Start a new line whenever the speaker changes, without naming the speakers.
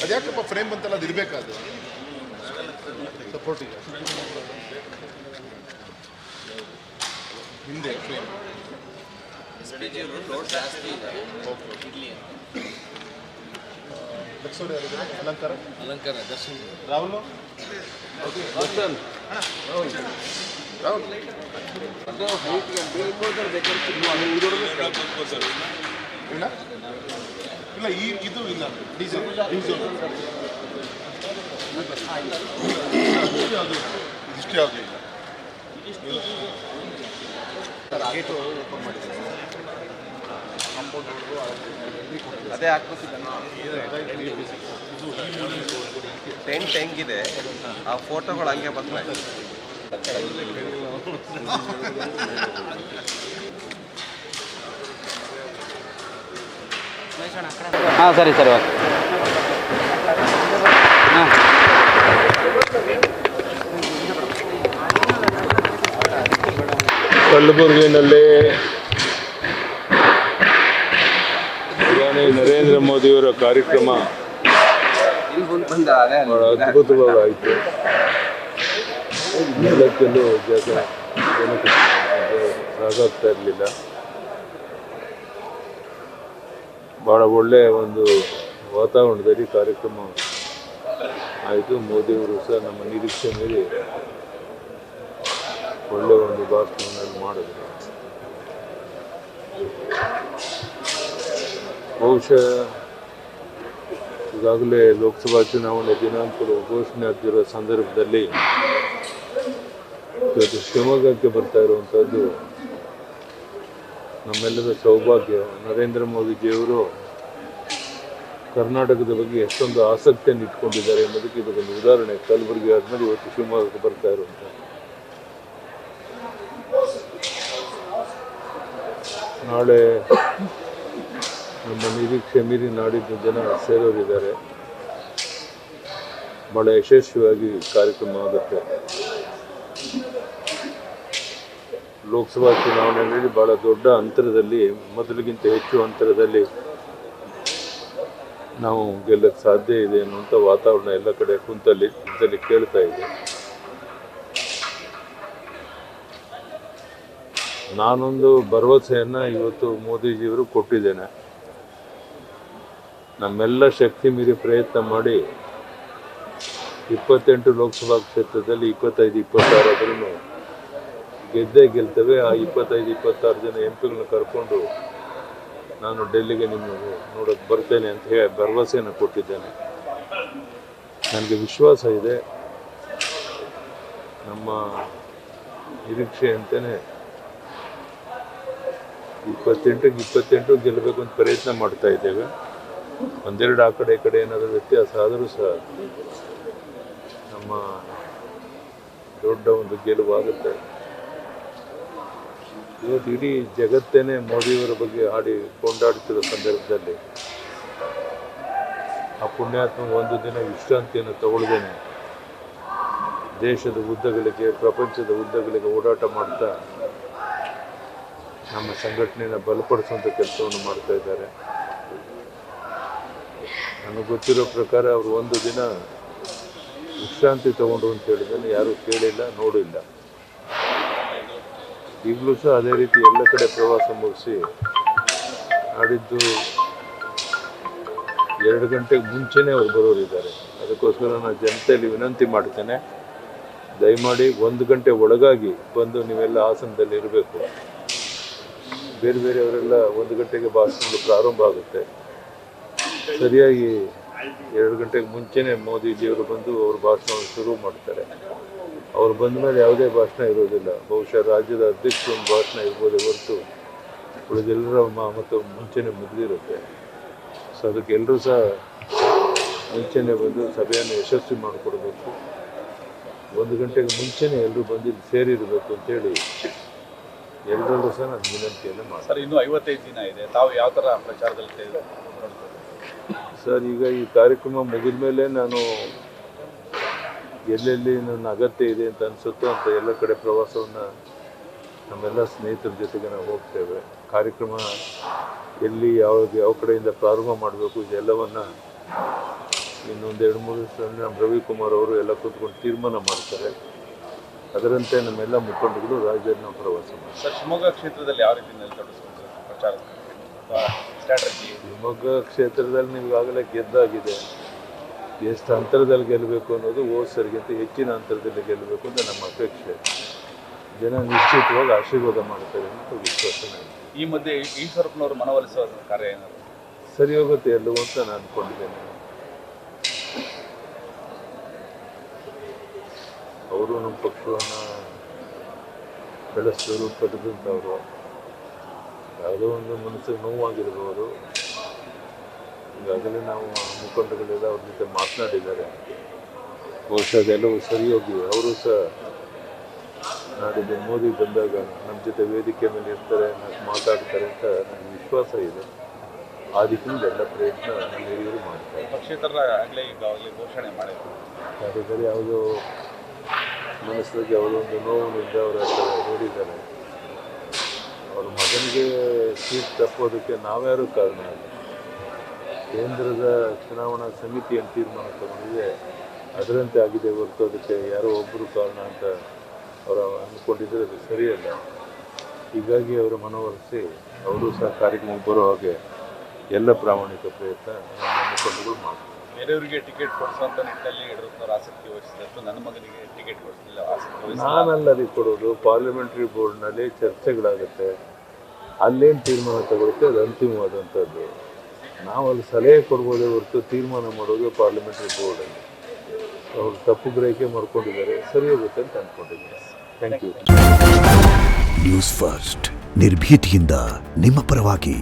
ಅದ್ಯಾಕಪ್ಪ frame ಬಂತಲ್ಲ, ಅದು ಇರಬೇಕಾದ್ರು ಸಪೋರ್ಟಿಗೆ ಹಿಂದೆ ಫ್ರೇಮ್. ಅಲಂಕಾರ
ಅಲಂಕಾರ ದರ್ಶನ್
ರಾಹುಲ್
ದರ್ಶನ್
ರಾಹುಲ್ ಇಲ್ಲ ಇದು ಇಲ್ಲ ಡೀಸೆಲ್ ಡೀಸೆಲ್ ಇದಿಷ್ಟು ಯಾವುದು ಇಲ್ಲ. ಗೇಟು ಓಪನ್ ಮಾಡಿದ್ದಾರೆ,
ಅದೇ ಟೆಂಟ್ ಹೆಂಗಿದೆ ಆ ಫೋಟೋಗಳು ಹಂಗೆ ಬರ್ತಾರೆ.
ಹಾಂ ಸರಿ ಸರಿ ಓಕೆ. ಹಾಂ
ಕಲಬುರಗಿನಲ್ಲಿ ಪ್ರಧಾನಿ ನರೇಂದ್ರ ಮೋದಿಯವರ ಕಾರ್ಯಕ್ರಮ ಬಹಳ ಅದ್ಭುತವಾಯಿತು. ಎಲ್ಲಕ್ಕೆಲ್ಲೂ ಜನಕ್ಕೆ ಸಾಕಾಗ್ತಾ ಇರಲಿಲ್ಲ. ಭಾಳ ಒಳ್ಳೆಯ ಒಂದು ವಾತಾವರಣದಲ್ಲಿ ಕಾರ್ಯಕ್ರಮ ಆಯಿತು. ಮೋದಿಯವರು ಸಹ ನಮ್ಮ ನಿರೀಕ್ಷೆ ಮೀರಿ ಒಳ್ಳೆಯ ಒಂದು ಭಾಷಣವನ್ನು ಮಾಡಿದರು. ಬಹುಶಃ ಈಗಾಗಲೇ ಲೋಕಸಭಾ ಚುನಾವಣೆ ದಿನಾಂಕಗಳು ಘೋಷಣೆ ಆಗ್ತಿರೋ ಸಂದರ್ಭದಲ್ಲಿ ಇವತ್ತು ಶಿವಮೊಗ್ಗಕ್ಕೆ ಬರ್ತಾ ಇರುವಂಥದ್ದು ನಮ್ಮೆಲ್ಲರ ಸೌಭಾಗ್ಯ. ನರೇಂದ್ರ ಮೋದಿಜಿಯವರು ಕರ್ನಾಟಕದ ಬಗ್ಗೆ ಎಷ್ಟೊಂದು ಆಸಕ್ತಿಯನ್ನು ಇಟ್ಕೊಂಡಿದ್ದಾರೆ ಎಂಬುದಕ್ಕೆ ಇದಕ್ಕೊಂದು ಉದಾಹರಣೆ. ಕಲಬುರಗಿ ಆದಮೇಲೆ ಇವತ್ತು ಶಿವಮೊಗ್ಗಕ್ಕೆ ಬರ್ತಾ ಇರುವಂಥ ನಾಳೆ ನಮ್ಮ ನಿರೀಕ್ಷೆ ಮೀರಿ ನಾಡಿದ್ದು ಜನ ಸೇರೋರಿದ್ದಾರೆ. ಭಾಳ ಯಶಸ್ವಿಯಾಗಿ ಕಾರ್ಯಕ್ರಮ ಆಗುತ್ತೆ. ಲೋಕಸಭಾ ಚುನಾವಣೆಯಲ್ಲಿ ಭಾಳ ದೊಡ್ಡ ಅಂತರದಲ್ಲಿ, ಮೊದಲಿಗಿಂತ ಹೆಚ್ಚು ಅಂತರದಲ್ಲಿ ನಾವು ಗೆಲ್ಲಕ್ಕೆ ಸಾಧ್ಯ ಇದೆ ಅನ್ನುವಂಥ ವಾತಾವರಣ ಎಲ್ಲ ಕಡೆ ಕುಂತಲ್ಲಿ ಕೇಳ್ತಾ ಇದೆ. ನಾನೊಂದು ಭರವಸೆಯನ್ನು ಇವತ್ತು ಮೋದಿಜಿಯವರು ಕೊಟ್ಟಿದ್ದೇನೆ. ನಮ್ಮೆಲ್ಲ ಶಕ್ತಿ ಮೀರಿ ಪ್ರಯತ್ನ ಮಾಡಿ 28 ಲೋಕಸಭಾ ಕ್ಷೇತ್ರದಲ್ಲಿ 25-26 ಆದ್ರೂ ಗೆದ್ದೇ ಗೆಲ್ತೇವೆ. ಆ 25-26 ಜನ ಎಂಪಿಗಳನ್ನ ಕರ್ಕೊಂಡು ನಾನು ಡೆಲ್ಲಿಗೆ ನಿಮ್ಮನ್ನು ನೋಡೋಕ್ಕೆ ಬರ್ತೇನೆ ಅಂತ ಹೇಳಿ ಭರವಸೆಯನ್ನು ಕೊಟ್ಟಿದ್ದೇನೆ. ನನಗೆ ವಿಶ್ವಾಸ ಇದೆ, ನಮ್ಮ ನಿರೀಕ್ಷೆಯಂತೆಯೇ 28ಕ್ಕೆ 28 ಗೆಲ್ಲಬೇಕು ಅಂತ ಪ್ರಯತ್ನ ಮಾಡ್ತಾ ಇದ್ದೇವೆ. ಒಂದೆರಡು ಆ ಕಡೆ ಈ ಕಡೆ ಏನಾದರೂ ವ್ಯತ್ಯಾಸ ಆದರೂ ಸಹ ನಮ್ಮ ದೊಡ್ಡ ಒಂದು ಗೆಲುವಾಗುತ್ತೆ. ಇವತ್ತು ಇಡೀ ಜಗತ್ತೇನೆ ಮೋದಿಯವರ ಬಗ್ಗೆ ಹಾಡಿ ಕೊಂಡಾಡುತ್ತಿರೋ ಸಂದರ್ಭದಲ್ಲಿ ಆ ಪುಣ್ಯಾತ್ಮ ಒಂದು ದಿನ ವಿಶ್ರಾಂತಿಯನ್ನು ತಗೊಳ್ದೇನೆ ದೇಶದ ಉದ್ದಗಳಿಗೆ, ಪ್ರಪಂಚದ ಉದ್ದಗಳಿಗೆ ಓಡಾಟ ಮಾಡ್ತಾ ನಮ್ಮ ಸಂಘಟನೆಯನ್ನು ಬಲಪಡಿಸುವಂಥ ಕೆಲಸವನ್ನು ಮಾಡ್ತಾ ಇದ್ದಾರೆ. ನನಗೆ ಗೊತ್ತಿರೋ ಪ್ರಕಾರ ಅವರು ಒಂದು ದಿನ ವಿಶ್ರಾಂತಿ ತಗೊಂಡು ಅಂತ ಹೇಳಿದ್ರೆ ಯಾರೂ ಕೇಳಿಲ್ಲ, ನೋಡಿಲ್ಲ. ಈಗಲೂ ಸಹ ಅದೇ ರೀತಿ ಎಲ್ಲ ಕಡೆ ಪ್ರವಾಸ ಮುಗಿಸಿ ನಾಡಿದ್ದು 2 ಗಂಟೆಗೆ ಮುಂಚೆನೇ ಅವ್ರು ಬರೋರಿದ್ದಾರೆ. ಅದಕ್ಕೋಸ್ಕರ ನಾನು ಜನತೆಯಲ್ಲಿ ವಿನಂತಿ ಮಾಡ್ತೇನೆ, ದಯಮಾಡಿ 1 ಗಂಟೆ ಒಳಗಾಗಿ ಬಂದು ನೀವೆಲ್ಲ ಆಸನದಲ್ಲಿ ಇರಬೇಕು. ಬೇರೆ ಬೇರೆಯವರೆಲ್ಲ 1 ಗಂಟೆಗೆ ಭಾಷಣಗಳು ಪ್ರಾರಂಭ ಆಗುತ್ತೆ. ಸರಿಯಾಗಿ 2 ಗಂಟೆಗೆ ಮುಂಚೆನೇ ಮೋದಿಜಿಯವರು ಬಂದು ಅವ್ರ ಭಾಷಣವನ್ನು ಶುರು ಮಾಡ್ತಾರೆ. ಅವ್ರು ಬಂದ ಮೇಲೆ ಯಾವುದೇ ಭಾಷಣ ಇರೋದಿಲ್ಲ. ಬಹುಶಃ ರಾಜ್ಯದ ಅಧ್ಯಕ್ಷರ ಒಂದು ಭಾಷಣ ಇರ್ಬೋದು ಹೊರತು ಉಳಿದೆಲ್ಲರ ಮತ್ತು ಮುಂಚೆನೇ ಮುಗಿದಿರುತ್ತೆ. ಸೊ ಅದಕ್ಕೆ ಎಲ್ಲರೂ ಸಹ ಮುಂಚೆನೇ ಬಂದು ಸಭೆಯನ್ನು ಯಶಸ್ವಿ ಮಾಡಿಕೊಡ್ಬೇಕು. 1 ಗಂಟೆಗೆ ಮುಂಚೆನೇ ಎಲ್ಲರೂ ಬಂದು ಸೇರಿರಬೇಕು ಅಂತೇಳಿ ಎಲ್ಲರಲ್ಲೂ ಸಹ ನಾನು ವಿನಂತಿಯನ್ನು ಮಾಡ್ತೀನಿ.
ಸರ್, ಇನ್ನೂ 55 ದಿನ ಇದೆ. ತಾವು ಯಾವ ಥರ ಪ್ರಚಾರದಲ್ಲಿ
ಸರ್, ಈಗ ಈ ಕಾರ್ಯಕ್ರಮ ಮುಗಿದ ಮೇಲೆ ನಾನು ಎಲ್ಲೆಲ್ಲಿ ನನ್ನ ಅಗತ್ಯ ಇದೆ ಅಂತ ಅನಿಸುತ್ತೋ ಅಂತ ಎಲ್ಲ ಕಡೆ ಪ್ರವಾಸವನ್ನು ನಮ್ಮೆಲ್ಲ ಸ್ನೇಹಿತರ ಜೊತೆಗೆ ನಾವು ಹೋಗ್ತೇವೆ. ಕಾರ್ಯಕ್ರಮ ಎಲ್ಲಿ ಯಾವ ಕಡೆಯಿಂದ ಪ್ರಾರಂಭ ಮಾಡಬೇಕು ಇದೆಲ್ಲವನ್ನು ಇನ್ನೊಂದು 2-3 ದಿವಸದಲ್ಲಿ ನಮ್ಮ ರವಿಕುಮಾರ್ ಅವರು ಎಲ್ಲ ಕೂತ್ಕೊಂಡು ತೀರ್ಮಾನ ಮಾಡ್ತಾರೆ. ಅದರಂತೆ ನಮ್ಮೆಲ್ಲ ಮುಖಂಡಗಳು ರಾಜ್ಯನ ಪ್ರವಾಸ ಮಾಡ್ತಾರೆ.
ಸರ್, ಶಿವಮೊಗ್ಗ ಕ್ಷೇತ್ರದಲ್ಲಿ ಯಾವ ರೀತಿ ತೊಡಗಿಸ್ಕೊಂಡು ಪ್ರಚಾರ ಸ್ಟ್ರಾಟಜಿ?
ಶಿವಮೊಗ್ಗ ಕ್ಷೇತ್ರದಲ್ಲಿ ನೀವು ಈಗಾಗಲೇ ಗೆದ್ದಾಗಿದೆ. ಎಷ್ಟು ಅಂತರದಲ್ಲಿ ಗೆಲ್ಲಬೇಕು ಅನ್ನೋದು ಹೋದ ಸರಿಗಿಂತ ಹೆಚ್ಚಿನ ಅಂತರದಲ್ಲಿ ಗೆಲ್ಲಬೇಕು ಅಂತ ನಮ್ಮ ಅಪೇಕ್ಷೆ. ಜನ ನಿಶ್ಚಿತವಾಗಿ ಆಶೀರ್ವಾದ ಮಾಡ್ತಾರೆ ಅಂತ ವಿಶ್ವಾಸ ನನಗೆ.
ಈ ಮಧ್ಯೆ ಈಶ್ವರಪ್ಪನವರು ಮನವೊಲಿಸುವ ಕಾರ್ಯ ಏನಾದ್ರು
ಸರಿ ಹೋಗುತ್ತೆ ಎಲ್ಲವೂ ಅಂತ ನಾನು ಅಂದ್ಕೊಂಡಿದ್ದೇನೆ. ಅವರು ನಮ್ಮ ಪಕ್ಷವನ್ನು ಬೆಳೆಸಿದವರು, ಕಟ್ಟಿದಂಥವರು. ಯಾವುದೋ ಒಂದು ಮನಸ್ಸಿಗೆ ನೋವಾಗಿರ್ಬೋದು. ಈಗಾಗಲೇ ನಾವು ಮುಖಂಡಗಳೆಲ್ಲ ಅವ್ರ ಜೊತೆ ಮಾತನಾಡಿದ್ದಾರೆ. ಬಹುಶಃ ಅದೆಲ್ಲವೂ ಸರಿ ಹೋಗಿವೆ. ಅವರು ಸಹ ನಾಡಿದ್ದು ಮೋದಿ ಬಂದಾಗ ನಮ್ಮ ಜೊತೆ ವೇದಿಕೆ ಮೇಲೆ ಇರ್ತಾರೆ, ಮಾತಾಡ್ತಾರೆ ಅಂತ ನನಗೆ ವಿಶ್ವಾಸ ಇದೆ. ಆ ದಿಕ್ಕಿನಿಂದ ಎಲ್ಲ ಪ್ರಯತ್ನ ನಮ್ಮ ಹಿರಿಯರು ಮಾಡ್ತಾರೆ.
ಪಕ್ಷೇತರ ಆಗಲೇ ಈಗಾಗಲೇ ಘೋಷಣೆ ಮಾಡಿದ್ರು.
ಯಾರಿದ್ದಾರೆ ಯಾವುದೋ ಮನಸ್ಸಿಗೆ ಯಾವುದೋ ಒಂದು ನೋವಿನಿಂದ ಅವರ ಹತ್ರ ಹೇಳಿದ್ದಾರೆ. ಅವ್ರ ಮಗನಿಗೆ ಸೀಟ್ ತಪ್ಪೋದಕ್ಕೆ ನಾವ್ಯಾರೂ ಕಾರಣ ಅಲ್ಲ. ಕೇಂದ್ರದ ಚುನಾವಣಾ ಸಮಿತಿ ಏನು ತೀರ್ಮಾನ ತಗೊಂಡಿದೆ ಅದರಂತೆ ಆಗಿದೆ ಹೊರತು ಅದಕ್ಕೆ ಯಾರೋ ಒಬ್ಬರು ಕಾರಣ ಅಂತ ಅವರು ಅಂದ್ಕೊಂಡಿದ್ರೆ ಅದು ಸರಿಯಲ್ಲ. ಹೀಗಾಗಿ ಅವರು ಮನವೊಲಿಸಿ ಅವರು ಸಹ ಕಾರ್ಯಕ್ರಮಕ್ಕೆ ಬರೋ ಹಾಗೆ ಎಲ್ಲ ಪ್ರಾಮಾಣಿಕ ಪ್ರಯತ್ನ ನಮ್ಮ ಮುಖಂಡಗಳು ಮಾಡ್ತಾರೆ.
ಬೇರೆಯವರಿಗೆ ಟಿಕೆಟ್ ಕೊಡಿಸುವಂಥ ನಿಟ್ಟಿನಲ್ಲಿ ಯಡಿಯೂರಪ್ಪನವರು ಆಸಕ್ತಿ ವಹಿಸಿದಷ್ಟು ನನ್ನ ಮಗನಿಗೆ ಟಿಕೆಟ್ ಕೊಡಿಸಲಿಲ್ಲ, ಆಸಕ್ತಿ ವಹಿಸಿಲ್ಲ.
ನಾನಲ್ಲದೆ ಕೊಡೋದು ಪಾರ್ಲಿಮೆಂಟ್ರಿ ಬೋರ್ಡ್ನಲ್ಲಿ ಚರ್ಚೆಗಳಾಗುತ್ತೆ. ಅಲ್ಲೇನು ತೀರ್ಮಾನ ತಗೊಳುತ್ತೆ ಅದು ಅಂತಿಮವಾದಂಥದ್ದು. ನಾವು ಅಲ್ಲಿ ಸಲಹೆ ಕೊಡ್ಬೋದೇ ಹೊರತು ತೀರ್ಮಾನ ಮಾಡೋದು ಪಾರ್ಲಿಮೆಂಟ್ರಿ ಬೋರ್ಡಲ್ಲಿ. ಅವರು ತಪ್ಪು ಗ್ರಹಿಕೆ ಮಾಡ್ಕೊಂಡಿದ್ದಾರೆ, ಸರಿ ಹೋಗುತ್ತೆ ಅಂತ ಅಂದ್ಕೊಂಡಿದ್ದಾರೆ. Thank you.
ನ್ಯೂಸ್ ಫಸ್ಟ್ ನಿರ್ಭೀತಿಯಿಂದ ನಿಮ್ಮ ಪರವಾಗಿ.